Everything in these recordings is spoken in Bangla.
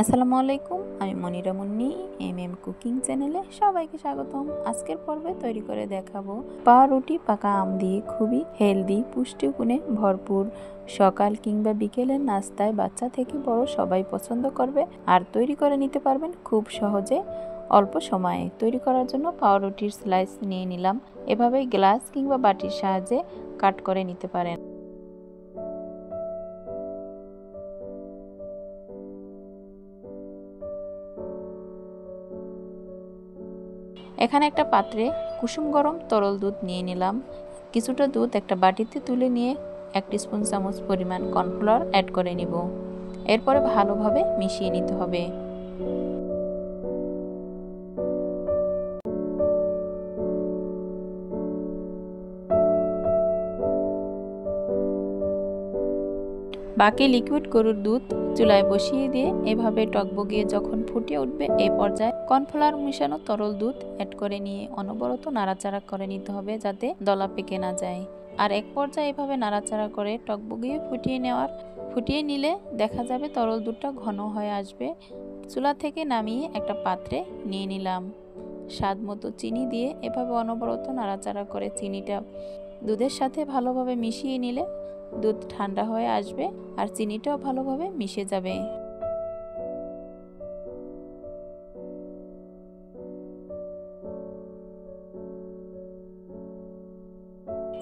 আসসালামু আলাইকুম, আমি মনিরা মুন্নি কুকিং চ্যানেলে সবাইকে স্বাগতম। আজকের পর্বে তৈরি করে দেখাবো পাউরুটি পাকা আম দিয়ে খুবই হেলদি, পুষ্টিগুণে ভরপুর সকাল কিংবা বিকেলের নাস্তায় বাচ্চা থেকে বড় সবাই পছন্দ করবে আর তৈরি করে নিতে পারবেন খুব সহজে অল্প সময়ে। তৈরি করার জন্য পাউরুটির স্লাইস নিয়ে নিলাম। এভাবে গ্লাস কিংবা বাটির সাহায্যে কাট করে নিতে পারেন। এখানে একটা পাত্রে কুসুম গরম তরল দুধ নিয়ে নিলাম। কিছুটা দুধ একটা বাটিতে তুলে নিয়ে 1 টিস্পুন চামচ পরিমাণ কর্নফ্লাওয়ার অ্যাড করে নিব। এরপরে ভালোভাবে মিশিয়ে নিতে হবে। বাকি লিকুইড গরুর দুধ চুলায় বসিয়ে দিয়ে এভাবে টকবগিয়ে যখন ফুটে উঠবে এই পর্যায়ে কর্নফ্লাওয়ার মিশানো তরল দুধ অ্যাড করে নিয়ে অনবরত নাড়াচাড়া করে নিতে হবে যাতে দলা পেকে না যায়। আর এক পর্যায়ে এভাবে নাড়াচাড়া করে টকবগিয়ে ফুটিয়ে নিলে দেখা যাবে তরল দুধটা ঘন হয়ে আসবে। চুলা থেকে নামিয়ে একটা পাত্রে নিয়ে নিলাম। স্বাদ মতো চিনি দিয়ে এভাবে অনবরত নাড়াচাড়া করে চিনিটা দুধের সাথে ভালোভাবে মিশিয়ে নিলে দুধ ঠান্ডা হয়ে আসবে আর চিনিটাও ভালোভাবে মিশে যাবে।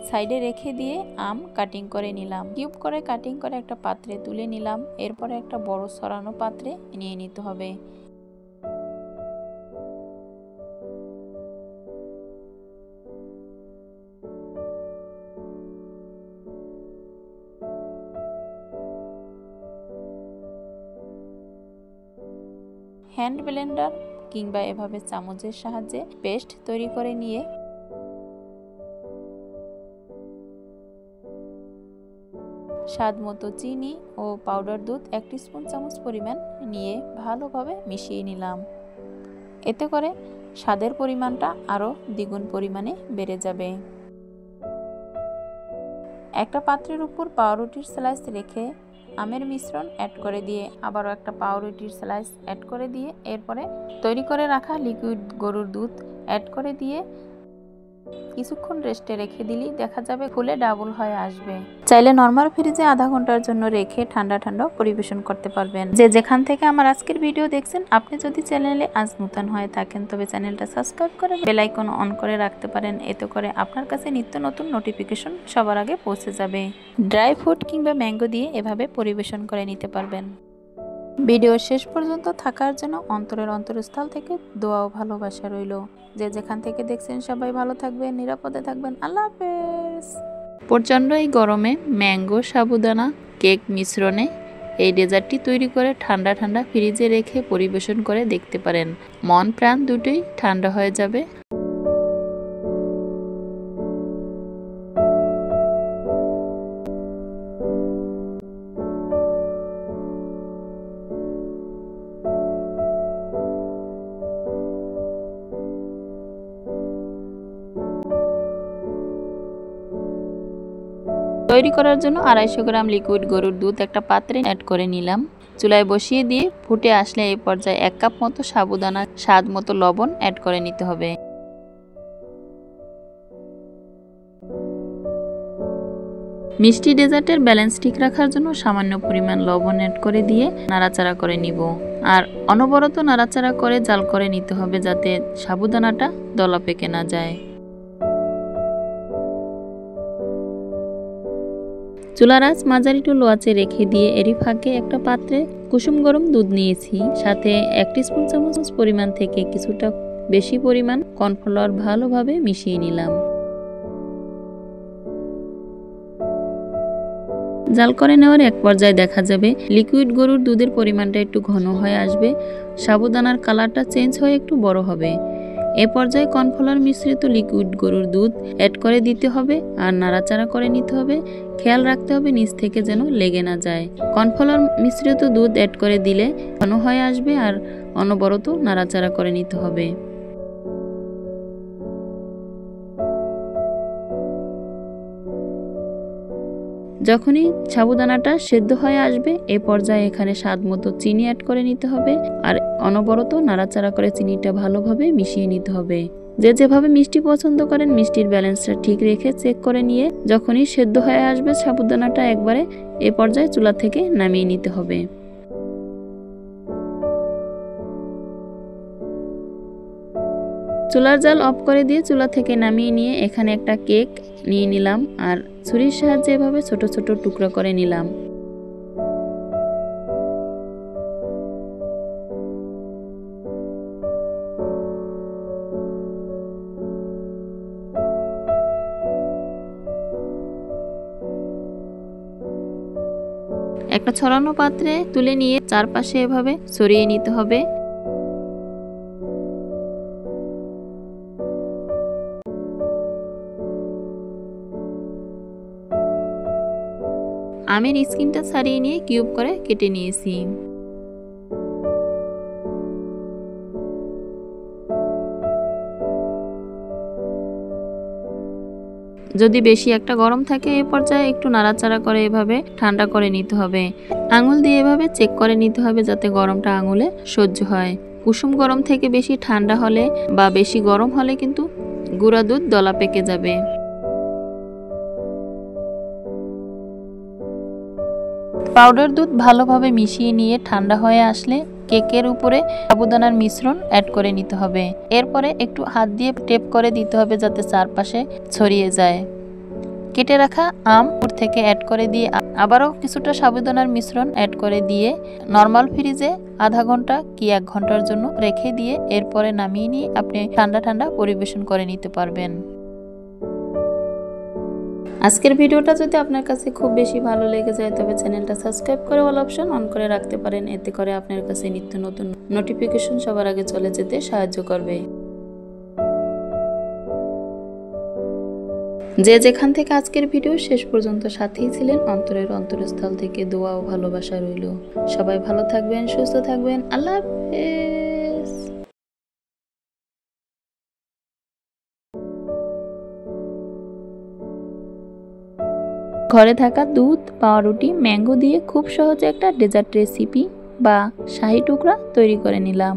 সাইডে রেখে দিয়ে আম কাটিং করে নিলাম। কিউব করে কাটিং করে একটা পাত্রে তুলে নিলাম। এরপরে একটা বড় সরানো পাত্রে নিয়ে নিতে হবে। হ্যান্ড ব্লেন্ডার কিংবা এভাবে চামচের সাহায্যে পেস্ট তৈরি করে নিয়ে স্বাদ মতো চিনি ও পাউডার দুধ 1 টিস্পুন চামচ পরিমাণ নিয়ে ভালোভাবে মিশিয়ে নিলাম। এতে করে স্বাদের পরিমাণটা আরও দ্বিগুণ পরিমাণে বেড়ে যাবে। একটা পাত্রের উপর পাউরুটির স্লাইস রেখে আমের মিশ্রণ অ্যাড করে দিয়ে আবারও একটা পাউরুটির স্লাইস অ্যাড করে দিয়ে এরপরে তৈরি করে রাখা লিকুইড গরুর দুধ অ্যাড করে দিয়ে কিছুক্ষণ রেস্টে রেখে দিলেই দেখা যাবে ফুলে ডাবল হয়ে আসবে। চাইলে নরমাল ফ্রিজে আধা ঘন্টার জন্য রেখে ঠান্ডা ঠান্ডা পরিবেশন করতে পারবেন। যে যেখান থেকে আমার আজকের ভিডিও দেখছেন, আপনি যদি চ্যানেলে আজ নতুন হয়ে থাকেন তবে চ্যানেলটা সাবস্ক্রাইব করে বেল আইকন অন করে রাখতে পারেন। এতে করে আপনার কাছে নিত্য নতুন নোটিফিকেশন সবার আগে পৌঁছে যাবে। ড্রাই ফ্রুট কিংবা ম্যাঙ্গো দিয়ে এভাবে পরিবেশন করে নিতে পারবেন। ভিডিও শেষ পর্যন্ত থাকার জন্য অন্তরের অন্তরস্থল থেকে দোয়া ও ভালোবাসা রইল। যে যেখান থেকে দেখছেন সবাই ভালো থাকবেন, নিরাপদে থাকবেন। আল্লাহ হাফেজ। প্রচণ্ড এই গরমে ম্যাঙ্গো সাবুদানা কেক মিশ্রণে এই ডেজার্টটি তৈরি করে ঠান্ডা ঠান্ডা ফ্রিজে রেখে পরিবেশন করে দেখতে পারেন। মন প্রাণ দুটোই ঠান্ডা হয়ে যাবে। তৈরি করার জন্য 250 গ্রাম লিকুইড গরুর দুধ একটা পাত্রে অ্যাড করে নিলাম। চুলায় বসিয়ে দিয়ে ফুটে আসলে এই পর্যায়ে 1 কাপ মতো সাবুদানা, স্বাদ মতো লবণ অ্যাড করে নিতে হবে। মিষ্টি ডেজার্টের ব্যালেন্স ঠিক রাখার জন্য সামান্য পরিমাণ লবণ অ্যাড করে দিয়ে নাড়াচাড়া করে নিব। আর অনবরত নাড়াচাড়া করে জাল করে নিতে হবে যাতে সাবুদানাটা দলা পেকে না যায়। চুলার আঁচ মাঝারি টু লো আঁচে রেখে দিয়ে এরই ফাঁকে একটা পাত্রে কুসুম গরম দুধ নিয়েছি। সাথে 1 টিস্পুন চামচ পরিমাণ থেকে কিছুটা বেশি পরিমাণ কর্নফ্লাওয়ার ভালোভাবে মিশিয়ে নিলাম। জাল করে নেওয়ার এক পর্যায়ে দেখা যাবে লিকুইড গরুর দুধের পরিমাণটা একটু ঘন হয়ে আসবে, সাবুদানার কালারটা চেঞ্জ হয়ে একটু বড় হবে। এ পর্যায়ে কর্নফ্লাওয়ার মিশ্রিত লিকুইড গরুর দুধ অ্যাড করে দিতে হবে আর নাড়াচাড়া করে নিতে হবে। খেয়াল রাখতে হবে নিচ থেকে যেন লেগে না যায়। কর্নফ্লাওয়ার মিশ্রিত দুধ অ্যাড করে দিলে ঘন হয়ে আসবে আর অনবরত নাড়াচাড়া করে নিতে হবে। যখনই সাবুদানাটা সেদ্ধ হয়ে আসবে এ পর্যায়ে এখানে স্বাদ মতো চিনি অ্যাড করে নিতে হবে আর অনবরত নাড়াচাড়া করে চিনিটা ভালোভাবে মিশিয়ে নিতে হবে। যে যেভাবে মিষ্টি পছন্দ করেন মিষ্টির ব্যালেন্সটা ঠিক রেখে চেক করে নিয়ে যখনই সেদ্ধ হয়ে আসবে সাবুদানাটা একবারে এ পর্যায়ে চুলা থেকে নামিয়ে নিতে হবে। চুলার জাল অফ করে দিয়ে চুলা থেকে নামিয়ে নিয়ে এখানে একটা কেক নিয়ে নিলাম আর ছুরির সাহায্যে এভাবে ছোট ছোট টুকরো করে নিলাম। একটা ছড়ানো পাত্রে তুলে নিয়ে চারপাশে এভাবে ছড়িয়ে নিতে হবে। আমের স্কিনটা ছাড়িয়ে নিয়ে কিউব করে কেটে নিয়েছি। যদি বেশি একটা গরম থাকে এই পর্যায়ে একটু নাড়াচাড়া করে এভাবে ঠান্ডা করে নিতে হবে। আঙুল দিয়ে এভাবে চেক করে নিতে হবে যাতে গরমটা আঙুলে সহ্য হয়। কুসুম গরম থেকে বেশি ঠান্ডা হলে বা বেশি গরম হলে কিন্তু গুঁড়া দুধ দলা পেকে যাবে। পাউডার দুধ ভালোভাবে মিশিয়ে নিয়ে ঠান্ডা হয়ে আসলে কেকের উপরে সাবুদানার মিশ্রণ অ্যাড করে নিতে হবে। এরপরে একটু হাত দিয়ে টেপ করে দিতে হবে যাতে চারপাশে ছড়িয়ে যায়। কেটে রাখা আম উপর থেকে অ্যাড করে দিয়ে আবারও কিছুটা সাবুদানার মিশ্রণ অ্যাড করে দিয়ে নর্মাল ফ্রিজে আধা ঘন্টা কি 1 ঘন্টার জন্য রেখে দিয়ে এরপরে নামিয়ে নিয়ে আপনি ঠান্ডা ঠান্ডা পরিবেশন করে নিতে পারবেন। আজকের ভিডিওটা যদি আপনার কাছে খুব বেশি ভালো লেগে যায় তবে চ্যানেলটা সাবস্ক্রাইব করে অল অপশন অন করে রাখতে পারেন। এতে করে আপনার কাছে নিত্য নতুন নোটিফিকেশন সবার আগে চলে যেতে সাহায্য করবে। যে যেখান থেকে আজকের ভিডিও শেষ পর্যন্ত সাথেই ছিলেন অন্তরের অন্তরস্থল থেকে দোয়া ও ভালোবাসা রইল। সবাই ভালো থাকবেন, সুস্থ থাকবেন। আল্লাহ হাফেজ। ঘরে থাকা দুধ, পাউরুটি, ম্যাঙ্গো দিয়ে খুব সহজে একটা ডেজার্ট রেসিপি বা শাহী টুকরা তৈরি করে নিলাম।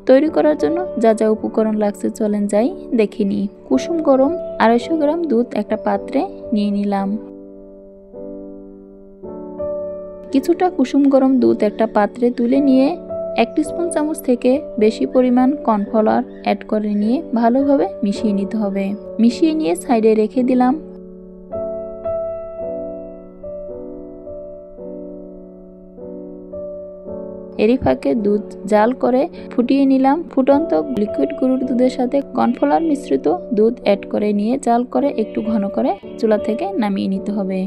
তৈরি করার জন্য যা যা উপকরণ লাগছে চলেন যাই দেখিনি। কুসুম গরম 250 গ্রাম দুধ একটা পাত্রে নিয়ে নিলাম। কিছুটা কুসুম গরম দুধ একটা পাত্রে তুলে নিয়ে 1 টিস্পুন চামচ থেকে বেশি পরিমাণ কর্নফ্লাওয়ার অ্যাড করে নিয়ে ভালোভাবে মিশিয়ে নিতে হবে। মিশিয়ে নিয়ে সাইডে রেখে দিলাম। এরই ফাঁকে দুধ জাল করে ফুটিয়ে নিলাম। ফুটন্ত লিকুইড গরুর দুধের সাথে কর্নফ্লাওয়ার মিশ্রিত দুধ অ্যাড করে নিয়ে জাল করে একটু ঘন করে চুলা থেকে নামিয়ে নিতে হবে।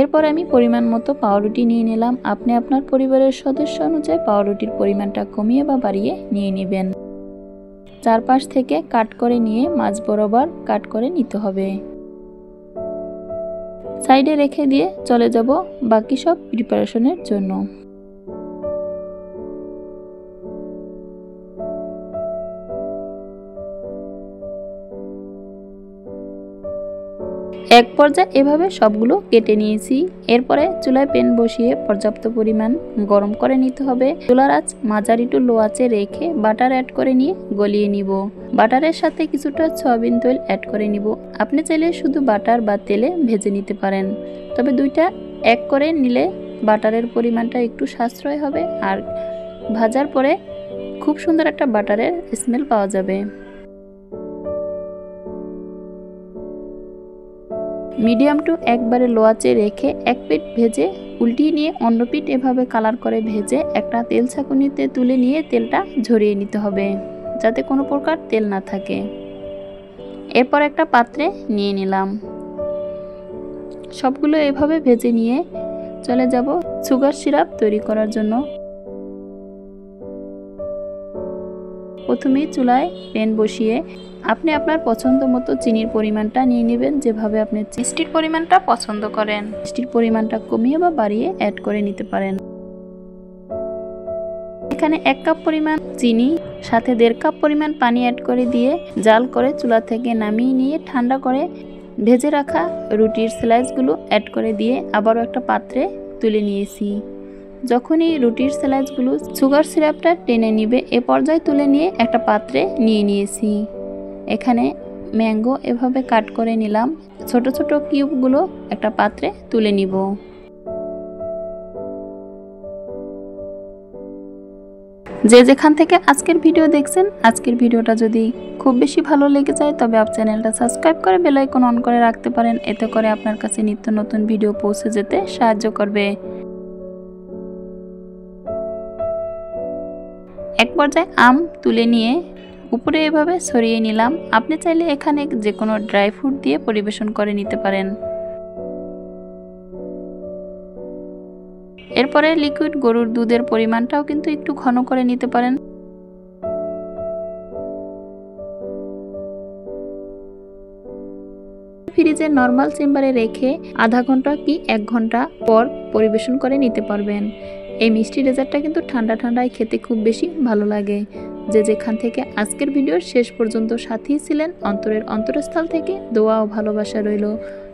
এরপর আমি পরিমাণ মতো পাউরুটি নিয়ে নিলাম। আপনি আপনার পরিবারের সদস্য অনুযায়ী পাউরুটির পরিমাণটা কমিয়ে বা বাড়িয়ে নিয়ে নেবেন। চারপাশ থেকে কাট করে নিয়ে মাঝ বরাবর কাট করে নিতে হবে। সাইডে রেখে দিয়ে চলে যাব বাকি সব প্রিপারেশনের জন্য। এক পর্যায়ে এভাবে সবগুলো কেটে নিয়েছি। এরপরে চুলায় প্যান বসিয়ে পর্যাপ্ত পরিমাণ গরম করে নিতে হবে। চুলার আঁচ মাঝারি টু লো আঁচে রেখে বাটার অ্যাড করে নিয়ে গলিয়ে নিব। বাটারের সাথে কিছুটা সয়াবিন তেল অ্যাড করে নিব। আপনি চাইলে শুধু বাটার বা তেলে ভেজে নিতে পারেন, তবে দুইটা এক করে নিলে বাটারের পরিমাণটা একটু সাশ্রয় হবে আর ভাজার পরে খুব সুন্দর একটা বাটারের স্মেল পাওয়া যাবে। মিডিয়াম টু একবারে লো আঁচে রেখে এক পিঠ ভেজে উল্টিয়ে নিয়ে অন্য পিঠ এভাবে কালার করে ভেজে একটা তেল ছাঁকুনিতে তুলে নিয়ে তেলটা ঝরিয়ে নিতে হবে যাতে কোনো প্রকার তেল না থাকে। এরপর একটা পাত্রে নিয়ে নিলাম। সবগুলো এভাবে ভেজে নিয়ে চলে যাব সুগার সিরাপ তৈরি করার জন্য। প্রথমেই চুলায় প্যান বসিয়ে আপনি আপনার পছন্দ মতো চিনির পরিমাণটা নিয়ে নেবেন, যেভাবে আপনি মিষ্টির পরিমাণটা পছন্দ করেন। মিষ্টির পরিমাণটা কমিয়ে বা বাড়িয়ে অ্যাড করে নিতে পারেন। এখানে 1 কাপ পরিমাণ চিনি সাথে 1.5 কাপ পরিমাণ পানি অ্যাড করে দিয়ে জাল করে চুলা থেকে নামিয়ে নিয়ে ঠান্ডা করে ভেজে রাখা রুটির স্লাইসগুলো অ্যাড করে দিয়ে আবারও একটা পাত্রে তুলে নিয়েছি। যখনই রুটির স্লাইসগুলো সুগার সিরাপটা টেনে নিবে এ পর্যায়ে তুলে নিয়ে একটা পাত্রে নিয়ে নিয়েছি। এখানে ম্যাঙ্গো এভাবে কাট করে নিলাম, ছোট ছোট কিউবগুলো একটা পাত্রে তুলে নিব। যে যেখান থেকে আজকের ভিডিও দেখছেন, আজকের ভিডিওটা যদি খুব বেশি ভালো লেগে যায় তবে আপনি চ্যানেলটা সাবস্ক্রাইব করে বেল আইকন অন করে রাখতে পারেন, এতে করে আপনার কাছে নিত্য নতুন ভিডিও পৌঁছে যেতে সাহায্য করবে। এক পর্যায়ে আম তুলে নিয়ে উপরে এভাবে ছড়িয়ে নিলাম। আপনি চাইলে এখানে যে কোনো ড্রাই ফ্রুট দিয়ে পরিবেশন করে নিতে পারেন। এরপরে লিকুইড গরুর দুধের পরিমাণটাও কিন্তু একটু ঘন করে নিতে পারেন। ফ্রিজে নরমাল চেম্বারে রেখে আধা ঘন্টা কি 1 ঘন্টা পর পরিবেশন করে নিতে পারবেন। এই মিষ্টি ডেজার্টটা কিন্তু ঠান্ডা ঠান্ডায় খেতে খুব বেশি ভালো লাগে। যে যেখান থেকে আজকের ভিডিওর শেষ পর্যন্ত সাথী ছিলেন, অন্তরের অন্তরস্থল থেকে দোয়া ও ভালোবাসা রইল।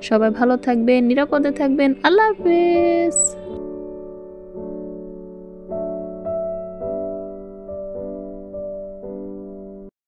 সবাই ভালো থাকবেন, নিরাপদে থাকবেন। আল্লাহ হাফেজ।